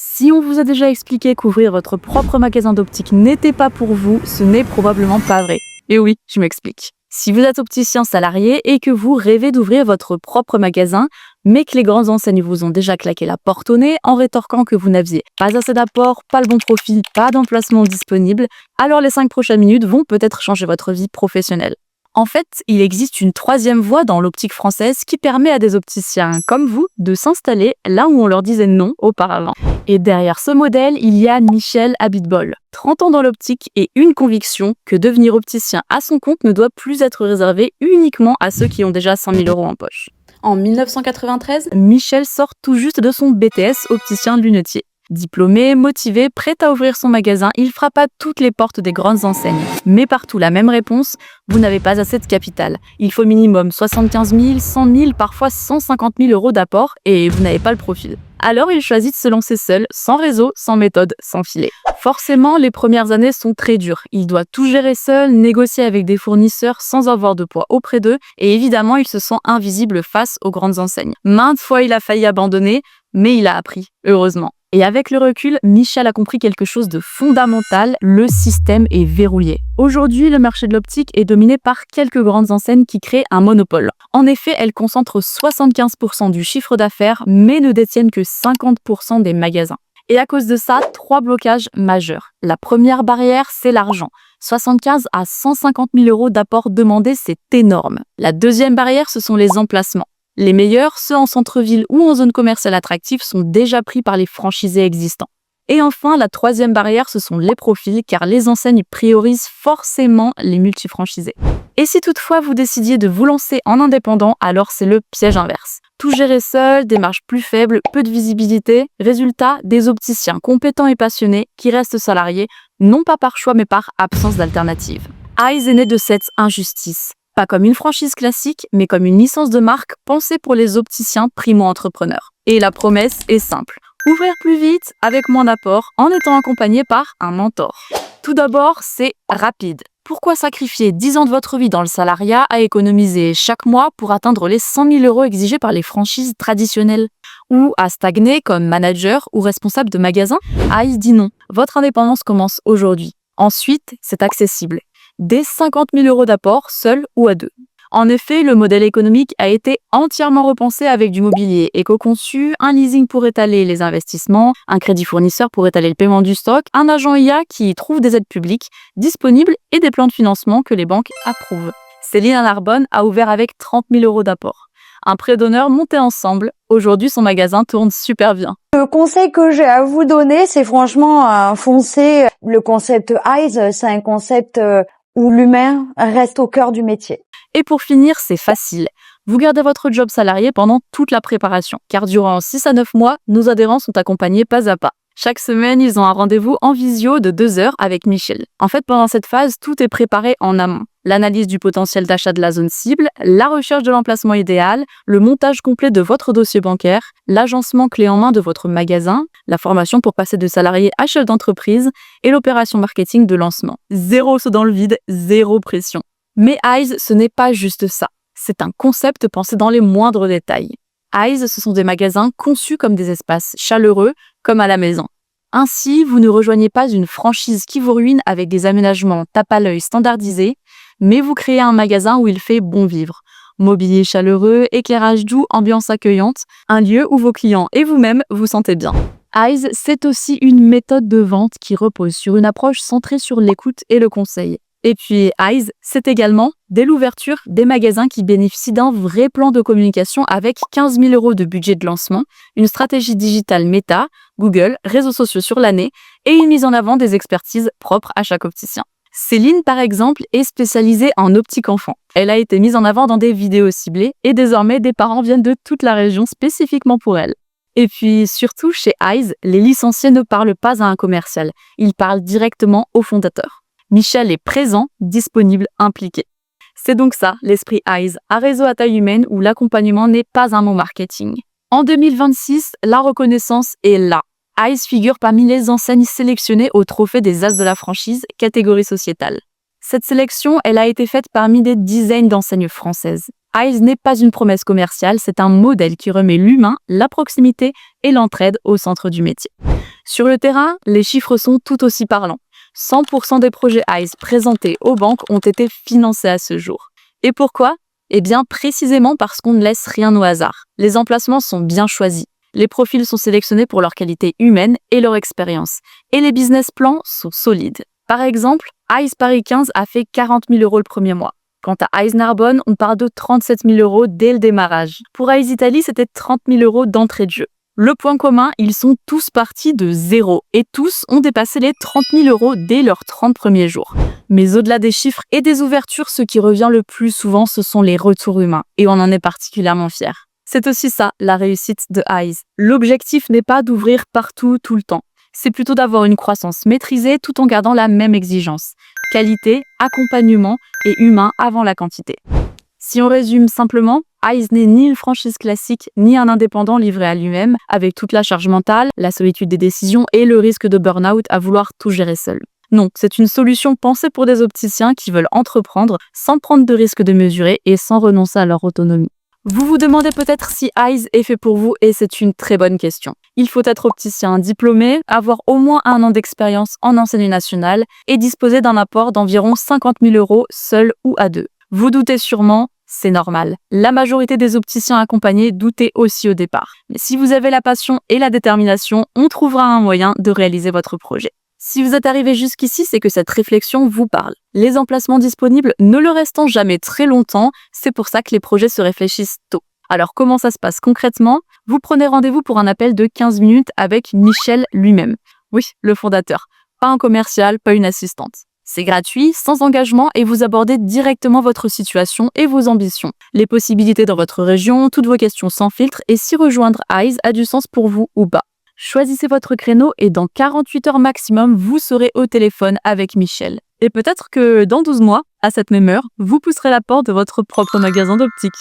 Si on vous a déjà expliqué qu'ouvrir votre propre magasin d'optique n'était pas pour vous, ce n'est probablement pas vrai. Et oui, je m'explique. Si vous êtes opticien salarié et que vous rêvez d'ouvrir votre propre magasin, mais que les grandes enseignes vous ont déjà claqué la porte au nez en rétorquant que vous n'aviez pas assez d'apport, pas le bon profil, pas d'emplacement disponible, alors les 5 prochaines minutes vont peut-être changer votre vie professionnelle. En fait, il existe une troisième voie dans l'optique française qui permet à des opticiens comme vous de s'installer là où on leur disait non auparavant. Et derrière ce modèle, il y a Michel Abitbol. 30 ans dans l'optique et une conviction que devenir opticien à son compte ne doit plus être réservé uniquement à ceux qui ont déjà 100 000 € en poche. En 1993, Michel sort tout juste de son BTS opticien lunetier. Diplômé, motivé, prêt à ouvrir son magasin, il frappe à toutes les portes des grandes enseignes. Mais partout la même réponse, vous n'avez pas assez de capital. Il faut minimum 75 000, 100 000, parfois 150 000 € d'apport et vous n'avez pas le profil. Alors il choisit de se lancer seul, sans réseau, sans méthode, sans filet. Forcément, les premières années sont très dures. Il doit tout gérer seul, négocier avec des fournisseurs sans avoir de poids auprès d'eux et évidemment, il se sent invisible face aux grandes enseignes. Maintes fois, il a failli abandonner, mais il a appris, heureusement. Et avec le recul, Michel a compris quelque chose de fondamental, le système est verrouillé. Aujourd'hui, le marché de l'optique est dominé par quelques grandes enseignes qui créent un monopole. En effet, elles concentrent 75% du chiffre d'affaires, mais ne détiennent que 50% des magasins. Et à cause de ça, 3 blocages majeurs. La première barrière, c'est l'argent. 75 à 150 000 € d'apport demandé, c'est énorme. La deuxième barrière, ce sont les emplacements. Les meilleurs, ceux en centre-ville ou en zone commerciale attractive, sont déjà pris par les franchisés existants. Et enfin, la troisième barrière, ce sont les profils, car les enseignes priorisent forcément les multifranchisés. Et si toutefois vous décidiez de vous lancer en indépendant, alors c'est le piège inverse. Tout gérer seul, des marges plus faibles, peu de visibilité, résultat, des opticiens compétents et passionnés qui restent salariés, non pas par choix mais par absence d'alternative. Eyes est né de cette injustice. Pas comme une franchise classique, mais comme une licence de marque pensée pour les opticiens primo-entrepreneurs. Et la promesse est simple. Ouvrir plus vite, avec moins d'apport, en étant accompagné par un mentor. Tout d'abord, c'est rapide. Pourquoi sacrifier 10 ans de votre vie dans le salariat à économiser chaque mois pour atteindre les 100 000 € exigés par les franchises traditionnelles? Ou à stagner comme manager ou responsable de magasin? Eyes dit non. Votre indépendance commence aujourd'hui. Ensuite, c'est accessible. Dès 50 000 € d'apport, seul ou à deux. En effet, le modèle économique a été entièrement repensé avec du mobilier éco-conçu, un leasing pour étaler les investissements, un crédit fournisseur pour étaler le paiement du stock, un agent IA qui trouve des aides publiques disponibles et des plans de financement que les banques approuvent. Céline à Narbonne a ouvert avec 30 000 € d'apport. Un prêt d'honneur monté ensemble. Aujourd'hui, son magasin tourne super bien. Le conseil que j'ai à vous donner, c'est franchement foncez. Le concept Eyes, c'est un concept où l'humain reste au cœur du métier. Et pour finir, c'est facile. Vous gardez votre job salarié pendant toute la préparation, car durant 6 à 9 mois, nos adhérents sont accompagnés pas à pas. Chaque semaine, ils ont un rendez-vous en visio de 2 heures avec Michel. En fait, pendant cette phase, tout est préparé en amont. L'analyse du potentiel d'achat de la zone cible, la recherche de l'emplacement idéal, le montage complet de votre dossier bancaire, l'agencement clé en main de votre magasin, la formation pour passer de salarié à chef d'entreprise et l'opération marketing de lancement. Zéro saut dans le vide, zéro pression. Mais Eyes, ce n'est pas juste ça. C'est un concept pensé dans les moindres détails. Eyes, ce sont des magasins conçus comme des espaces chaleureux, comme à la maison. Ainsi, vous ne rejoignez pas une franchise qui vous ruine avec des aménagements tape à l'œil standardisés, mais vous créez un magasin où il fait bon vivre. Mobilier chaleureux, éclairage doux, ambiance accueillante, un lieu où vos clients et vous-même vous sentez bien. Eyes, c'est aussi une méthode de vente qui repose sur une approche centrée sur l'écoute et le conseil. Et puis Eyes, c'est également, dès l'ouverture, des magasins qui bénéficient d'un vrai plan de communication avec 15 000 € de budget de lancement, une stratégie digitale méta, Google, réseaux sociaux sur l'année et une mise en avant des expertises propres à chaque opticien. Céline, par exemple, est spécialisée en optique enfant. Elle a été mise en avant dans des vidéos ciblées et désormais des parents viennent de toute la région spécifiquement pour elle. Et puis surtout, chez Eyes, les licenciés ne parlent pas à un commercial, ils parlent directement au fondateur. Michel est présent, disponible, impliqué. C'est donc ça, l'esprit Eyes, un réseau à taille humaine où l'accompagnement n'est pas un mot marketing. En 2026, la reconnaissance est là. Eyes figure parmi les enseignes sélectionnées au trophée des As de la franchise, catégorie sociétale. Cette sélection, elle a été faite parmi des dizaines d'enseignes françaises. Eyes n'est pas une promesse commerciale, c'est un modèle qui remet l'humain, la proximité et l'entraide au centre du métier. Sur le terrain, les chiffres sont tout aussi parlants. 100% des projets Eyes présentés aux banques ont été financés à ce jour. Et pourquoi ? Eh bien, précisément parce qu'on ne laisse rien au hasard. Les emplacements sont bien choisis. Les profils sont sélectionnés pour leur qualité humaine et leur expérience. Et les business plans sont solides. Par exemple, Eyes Paris 15 a fait 40 000 € le premier mois. Quant à Eyes Narbonne, on parle de 37 000 € dès le démarrage. Pour Eyes Italie, c'était 30 000 € d'entrée de jeu. Le point commun, ils sont tous partis de zéro et tous ont dépassé les 30 000 € dès leurs 30 premiers jours. Mais au-delà des chiffres et des ouvertures, ce qui revient le plus souvent, ce sont les retours humains et on en est particulièrement fiers. C'est aussi ça, la réussite de Eyes. L'objectif n'est pas d'ouvrir partout, tout le temps. C'est plutôt d'avoir une croissance maîtrisée tout en gardant la même exigence. Qualité, accompagnement et humain avant la quantité. Si on résume simplement, Eyes n'est ni une franchise classique, ni un indépendant livré à lui-même, avec toute la charge mentale, la solitude des décisions et le risque de burn-out à vouloir tout gérer seul. Non, c'est une solution pensée pour des opticiens qui veulent entreprendre sans prendre de risques démesurés et sans renoncer à leur autonomie. Vous vous demandez peut-être si Eyes est fait pour vous et c'est une très bonne question. Il faut être opticien diplômé, avoir au moins 1 an d'expérience en enseignement national et disposer d'un apport d'environ 50 000 € seul ou à deux. Vous doutez sûrement, c'est normal. La majorité des opticiens accompagnés doutaient aussi au départ. Mais si vous avez la passion et la détermination, on trouvera un moyen de réaliser votre projet. Si vous êtes arrivé jusqu'ici, c'est que cette réflexion vous parle. Les emplacements disponibles ne le restant jamais très longtemps, c'est pour ça que les projets se réfléchissent tôt. Alors comment ça se passe concrètement ? Vous prenez rendez-vous pour un appel de 15 minutes avec Michel lui-même. Oui, le fondateur. Pas un commercial, pas une assistante. C'est gratuit, sans engagement et vous abordez directement votre situation et vos ambitions. Les possibilités dans votre région, toutes vos questions sans filtre et si rejoindre Eyes a du sens pour vous ou pas. Choisissez votre créneau et dans 48 heures maximum, vous serez au téléphone avec Michel. Et peut-être que dans 12 mois, à cette même heure, vous pousserez la porte de votre propre magasin d'optique.